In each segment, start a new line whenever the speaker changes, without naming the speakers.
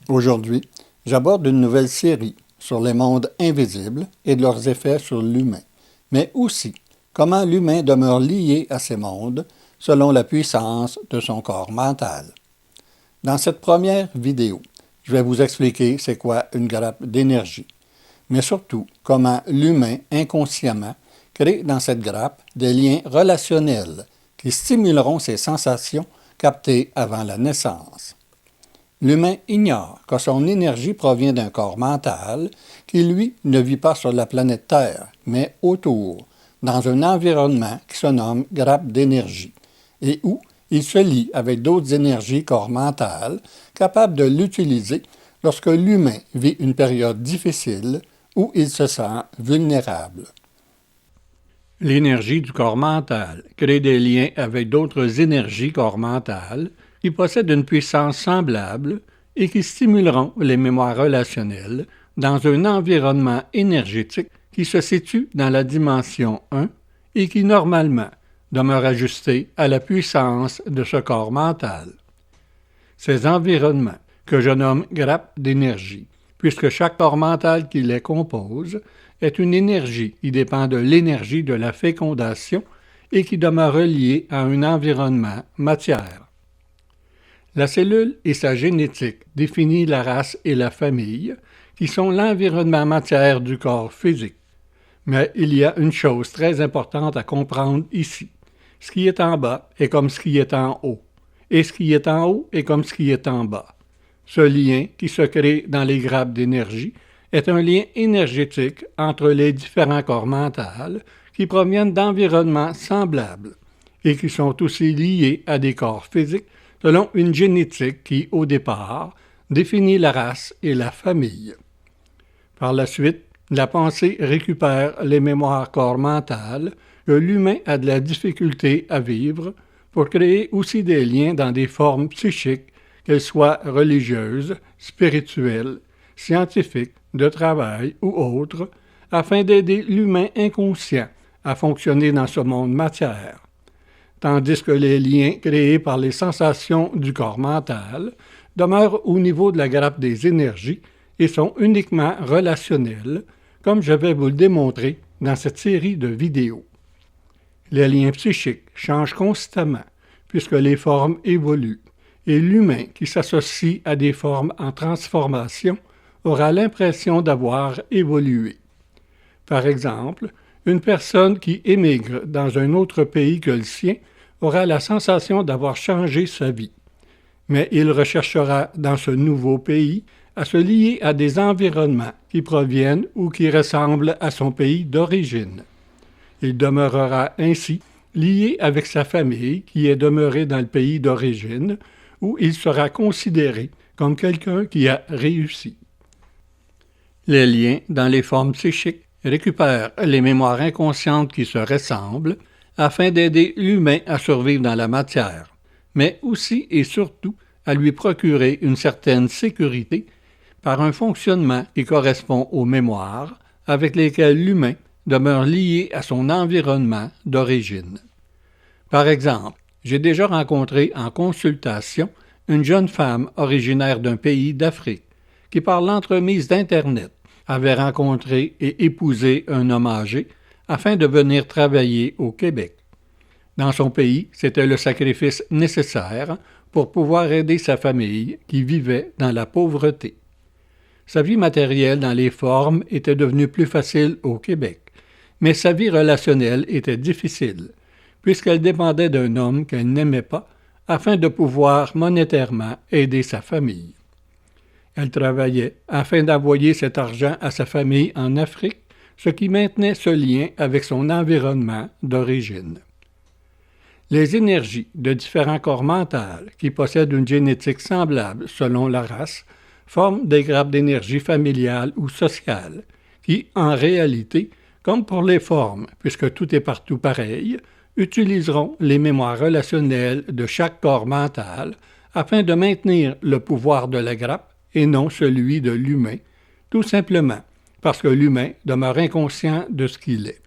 Aujourd'hui, j'aborde une nouvelle série sur les mondes invisibles et de leurs effets sur l'humain, mais aussi comment l'humain demeure lié à ces mondes selon la puissance de son corps mental. Dans cette première vidéo, je vais vous expliquer c'est quoi une grappe d'énergie, mais surtout comment l'humain inconsciemment crée dans cette grappe des liens relationnels qui stimuleront ses sensations captées avant la naissance. L'humain ignore que son énergie provient d'un corps mental qui, lui, ne vit pas sur la planète Terre, mais autour, dans un environnement qui se nomme grappe d'énergie, et où il se lie avec d'autres énergies corps mental capables de l'utiliser lorsque l'humain vit une période difficile où il se sent vulnérable.
L'énergie du corps mental crée des liens avec d'autres énergies corps mentales qui possèdent une puissance semblable et qui stimuleront les mémoires relationnelles dans un environnement énergétique qui se situe dans la dimension 1 et qui, normalement, demeure ajusté à la puissance de ce corps mental. Ces environnements, que je nomme grappes d'énergie, puisque chaque corps mental qui les compose est une énergie qui dépend de l'énergie de la fécondation et qui demeure reliée à un environnement matière. La cellule et sa génétique définissent la race et la famille, qui sont l'environnement matière du corps physique. Mais il y a une chose très importante à comprendre ici. Ce qui est en bas est comme ce qui est en haut, et ce qui est en haut est comme ce qui est en bas. Ce lien qui se crée dans les grappes d'énergie est un lien énergétique entre les différents corps mentaux qui proviennent d'environnements semblables et qui sont aussi liés à des corps physiques selon une génétique qui, au départ, définit la race et la famille. Par la suite, la pensée récupère les mémoires corps mentales que l'humain a de la difficulté à vivre pour créer aussi des liens dans des formes psychiques, qu'elles soient religieuses, spirituelles, scientifiques, de travail ou autres, afin d'aider l'humain inconscient à fonctionner dans ce monde matière. Tandis que les liens créés par les sensations du corps mental demeurent au niveau de la grappe des énergies et sont uniquement relationnels, comme je vais vous le démontrer dans cette série de vidéos. Les liens psychiques changent constamment, puisque les formes évoluent, et l'humain qui s'associe à des formes en transformation aura l'impression d'avoir évolué. Par exemple, une personne qui émigre dans un autre pays que le sien aura la sensation d'avoir changé sa vie. Mais il recherchera dans ce nouveau pays à se lier à des environnements qui proviennent ou qui ressemblent à son pays d'origine. Il demeurera ainsi lié avec sa famille qui est demeurée dans le pays d'origine, où il sera considéré comme quelqu'un qui a réussi. Les liens dans les formes psychiques récupèrent les mémoires inconscientes qui se ressemblent afin d'aider l'humain à survivre dans la matière, mais aussi et surtout à lui procurer une certaine sécurité par un fonctionnement qui correspond aux mémoires avec lesquelles l'humain demeure lié à son environnement d'origine. Par exemple, j'ai déjà rencontré en consultation une jeune femme originaire d'un pays d'Afrique qui, par l'entremise d'Internet, avait rencontré et épousé un homme âgé afin de venir travailler au Québec. Dans son pays, c'était le sacrifice nécessaire pour pouvoir aider sa famille qui vivait dans la pauvreté. Sa vie matérielle dans les formes était devenue plus facile au Québec, mais sa vie relationnelle était difficile, puisqu'elle dépendait d'un homme qu'elle n'aimait pas afin de pouvoir monétairement aider sa famille. Elle travaillait afin d'envoyer cet argent à sa famille en Afrique, ce qui maintenait ce lien avec son environnement d'origine. Les énergies de différents corps mentaux qui possèdent une génétique semblable selon la race forment des grappes d'énergie familiale ou sociale qui, en réalité, comme pour les formes, puisque tout est partout pareil, utiliseront les mémoires relationnelles de chaque corps mental afin de maintenir le pouvoir de la grappe et non celui de l'humain, tout simplement parce que l'humain demeure inconscient de ce qu'il est.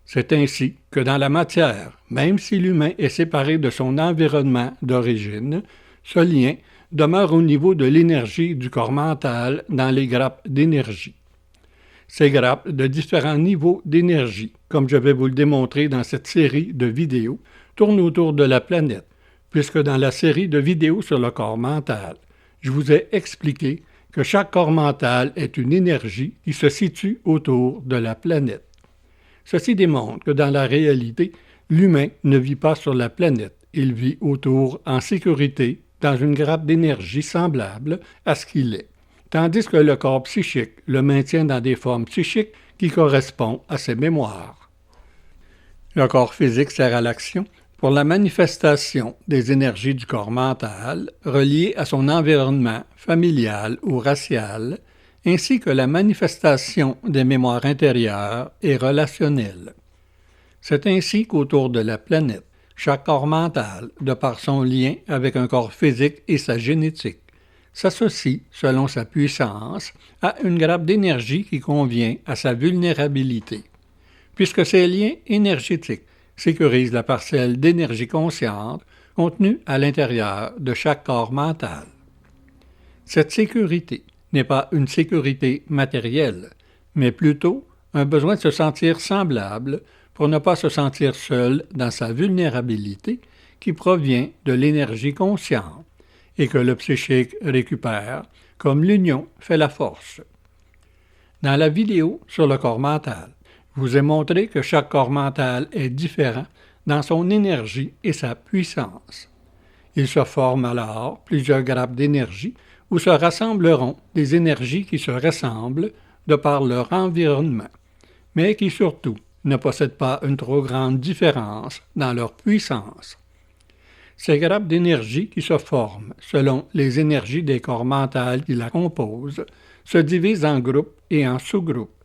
C'est ainsi que dans la matière, même si l'humain est séparé de son environnement d'origine, ce lien demeurent au niveau de l'énergie du corps mental dans les grappes d'énergie. Ces grappes de différents niveaux d'énergie, comme je vais vous le démontrer dans cette série de vidéos, tournent autour de la planète, puisque dans la série de vidéos sur le corps mental, je vous ai expliqué que chaque corps mental est une énergie qui se situe autour de la planète. Ceci démontre que dans la réalité, l'humain ne vit pas sur la planète, il vit autour en sécurité dans une grappe d'énergie semblable à ce qu'il est, tandis que le corps psychique le maintient dans des formes psychiques qui correspondent à ses mémoires. Le corps physique sert à l'action pour la manifestation des énergies du corps mental reliées à son environnement familial ou racial, ainsi que la manifestation des mémoires intérieures et relationnelles. C'est ainsi qu'autour de la planète, chaque corps mental, de par son lien avec un corps physique et sa génétique, s'associe, selon sa puissance, à une grappe d'énergie qui convient à sa vulnérabilité, puisque ces liens énergétiques sécurisent la parcelle d'énergie consciente contenue à l'intérieur de chaque corps mental. Cette sécurité n'est pas une sécurité matérielle, mais plutôt un besoin de se sentir semblable pour ne pas se sentir seul dans sa vulnérabilité qui provient de l'énergie consciente et que le psychique récupère comme l'union fait la force. Dans la vidéo sur le corps mental, je vous ai montré que chaque corps mental est différent dans son énergie et sa puissance. Il se forme alors plusieurs grappes d'énergie où se rassembleront des énergies qui se ressemblent de par leur environnement, mais qui surtout ne possèdent pas une trop grande différence dans leur puissance. Ces grappes d'énergie qui se forment selon les énergies des corps mentaux qui la composent se divisent en groupes et en sous-groupes.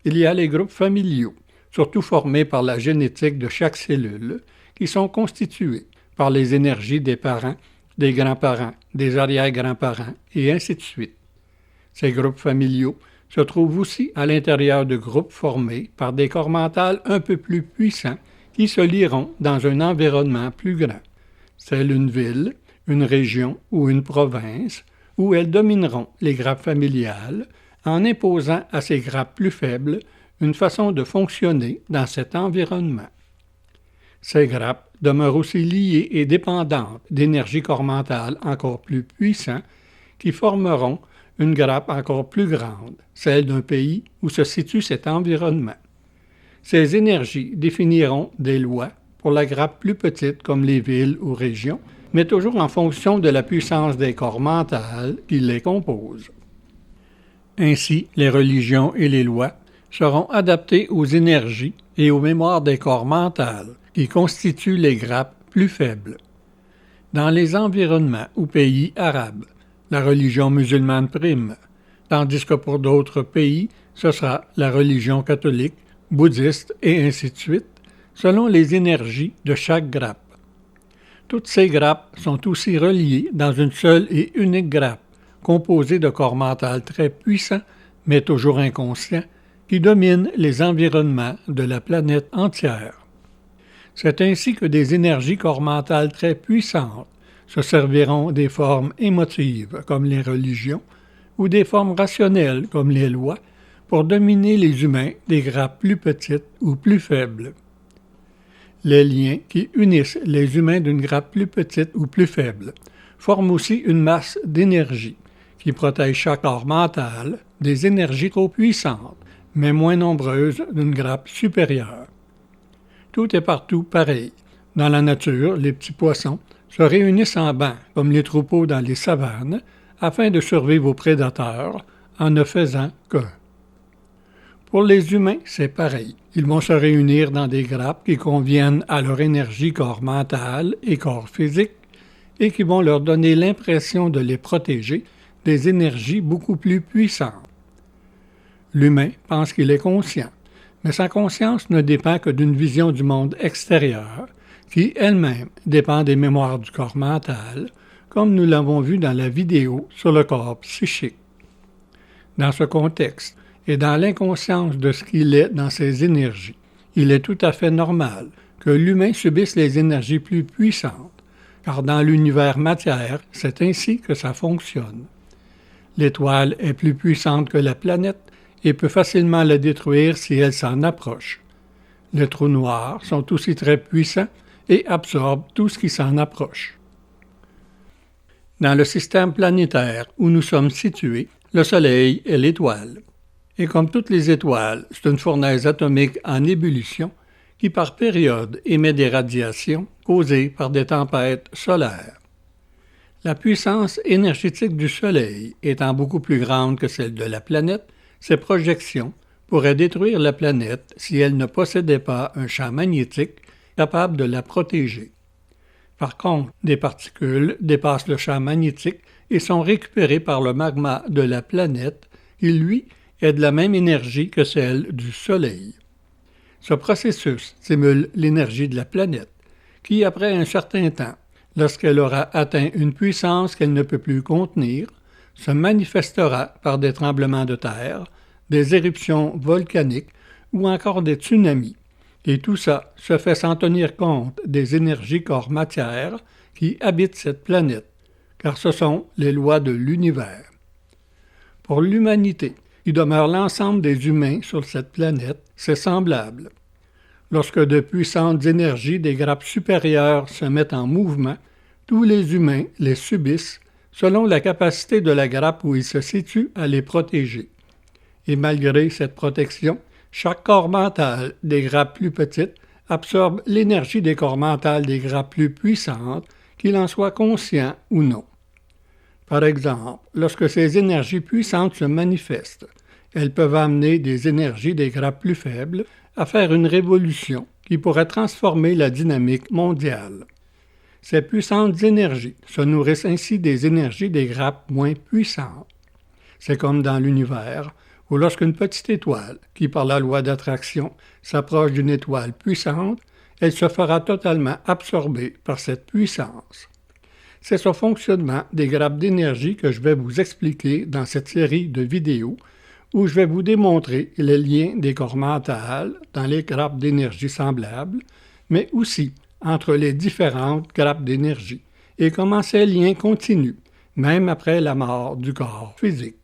Il y a les groupes familiaux, surtout formés par la génétique de chaque cellule, qui sont constitués par les énergies des parents, des grands-parents, des arrière-grands-parents, et ainsi de suite. Ces groupes familiaux se trouvent aussi à l'intérieur de groupes formés par des corps mentaux un peu plus puissants qui se lieront dans un environnement plus grand, telle une ville, une région ou une province, où elles domineront les grappes familiales en imposant à ces grappes plus faibles une façon de fonctionner dans cet environnement. Ces grappes demeurent aussi liées et dépendantes d'énergies corps mentales encore plus puissantes qui formeront une grappe encore plus grande, celle d'un pays où se situe cet environnement. Ces énergies définiront des lois pour la grappe plus petite comme les villes ou régions, mais toujours en fonction de la puissance des corps mentaux qui les composent. Ainsi, les religions et les lois seront adaptées aux énergies et aux mémoires des corps mentaux qui constituent les grappes plus faibles. Dans les environnements ou pays arabes, la religion musulmane prime, tandis que pour d'autres pays, ce sera la religion catholique, bouddhiste et ainsi de suite, selon les énergies de chaque grappe. Toutes ces grappes sont aussi reliées dans une seule et unique grappe, composée de corps mentaux très puissants, mais toujours inconscients, qui dominent les environnements de la planète entière. C'est ainsi que des énergies corps mentales très puissantes se serviront des formes émotives comme les religions ou des formes rationnelles comme les lois pour dominer les humains des grappes plus petites ou plus faibles. Les liens qui unissent les humains d'une grappe plus petite ou plus faible forment aussi une masse d'énergie qui protège chaque corps mental des énergies trop puissantes, mais moins nombreuses d'une grappe supérieure. Tout est partout pareil. Dans la nature, les petits poissons se réunissent en bancs, comme les troupeaux dans les savanes, afin de survivre aux prédateurs en ne faisant qu'un. Pour les humains, c'est pareil. Ils vont se réunir dans des grappes qui conviennent à leur énergie corps mental et corps physique et qui vont leur donner l'impression de les protéger des énergies beaucoup plus puissantes. L'humain pense qu'il est conscient, mais sa conscience ne dépend que d'une vision du monde extérieur qui, elle-même, dépend des mémoires du corps mental, comme nous l'avons vu dans la vidéo sur le corps psychique. Dans ce contexte, et dans l'inconscience de ce qu'il est dans ses énergies, il est tout à fait normal que l'humain subisse les énergies plus puissantes, car dans l'univers matière, c'est ainsi que ça fonctionne. L'étoile est plus puissante que la planète et peut facilement la détruire si elle s'en approche. Les trous noirs sont aussi très puissants et absorbent tout ce qui s'en approche. Dans le système planétaire où nous sommes situés, le Soleil est l'étoile. Et comme toutes les étoiles, c'est une fournaise atomique en ébullition qui par période émet des radiations causées par des tempêtes solaires. La puissance énergétique du Soleil étant beaucoup plus grande que celle de la planète, ses projections pourraient détruire la planète si elle ne possédait pas un champ magnétique capable de la protéger. Par contre, des particules dépassent le champ magnétique et sont récupérées par le magma de la planète qui, lui, est de la même énergie que celle du Soleil. Ce processus stimule l'énergie de la planète, qui, après un certain temps, lorsqu'elle aura atteint une puissance qu'elle ne peut plus contenir, se manifestera par des tremblements de terre, des éruptions volcaniques ou encore des tsunamis. Et tout ça se fait sans tenir compte des énergies corps matière qui habitent cette planète, car ce sont les lois de l'univers. Pour l'humanité, qui demeure l'ensemble des humains sur cette planète, c'est semblable. Lorsque de puissantes énergies des grappes supérieures se mettent en mouvement, tous les humains les subissent selon la capacité de la grappe où ils se situent à les protéger. Et malgré cette protection, chaque corps mental des grappes plus petites absorbe l'énergie des corps mentales des grappes plus puissantes, qu'il en soit conscient ou non. Par exemple, lorsque ces énergies puissantes se manifestent, elles peuvent amener des énergies des grappes plus faibles à faire une révolution qui pourrait transformer la dynamique mondiale. Ces puissantes énergies se nourrissent ainsi des énergies des grappes moins puissantes. C'est comme dans l'univers, où lorsqu'une petite étoile, qui par la loi d'attraction s'approche d'une étoile puissante, elle se fera totalement absorber par cette puissance. C'est ce fonctionnement des grappes d'énergie que je vais vous expliquer dans cette série de vidéos où je vais vous démontrer les liens des corps mentales dans les grappes d'énergie semblables, mais aussi entre les différentes grappes d'énergie et comment ces liens continuent, même après la mort du corps physique.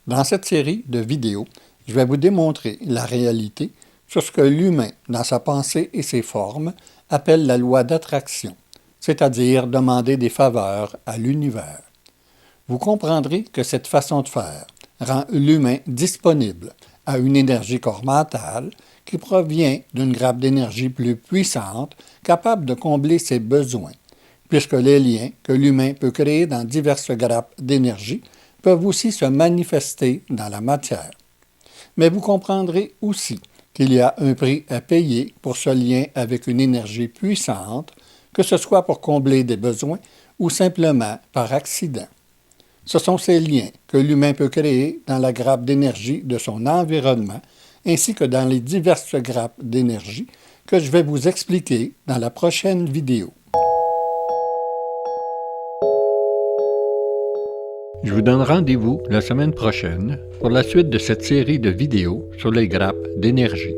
Dans cette série de vidéos, je vais vous démontrer la réalité sur ce que l'humain, dans sa pensée et ses formes, appelle la loi d'attraction, c'est-à-dire demander des faveurs à l'univers. Vous comprendrez que cette façon de faire rend l'humain disponible à une énergie corps mentale qui provient d'une grappe d'énergie plus puissante capable de combler ses besoins, puisque les liens que l'humain peut créer dans diverses grappes d'énergie peuvent aussi se manifester dans la matière. Mais vous comprendrez aussi qu'il y a un prix à payer pour ce lien avec une énergie puissante, que ce soit pour combler des besoins ou simplement par accident. Ce sont ces liens que l'humain peut créer dans la grappe d'énergie de son environnement, ainsi que dans les diverses grappes d'énergie que je vais vous expliquer dans la prochaine vidéo.
Je vous donne rendez-vous la semaine prochaine pour la suite de cette série de vidéos sur les grappes d'énergie.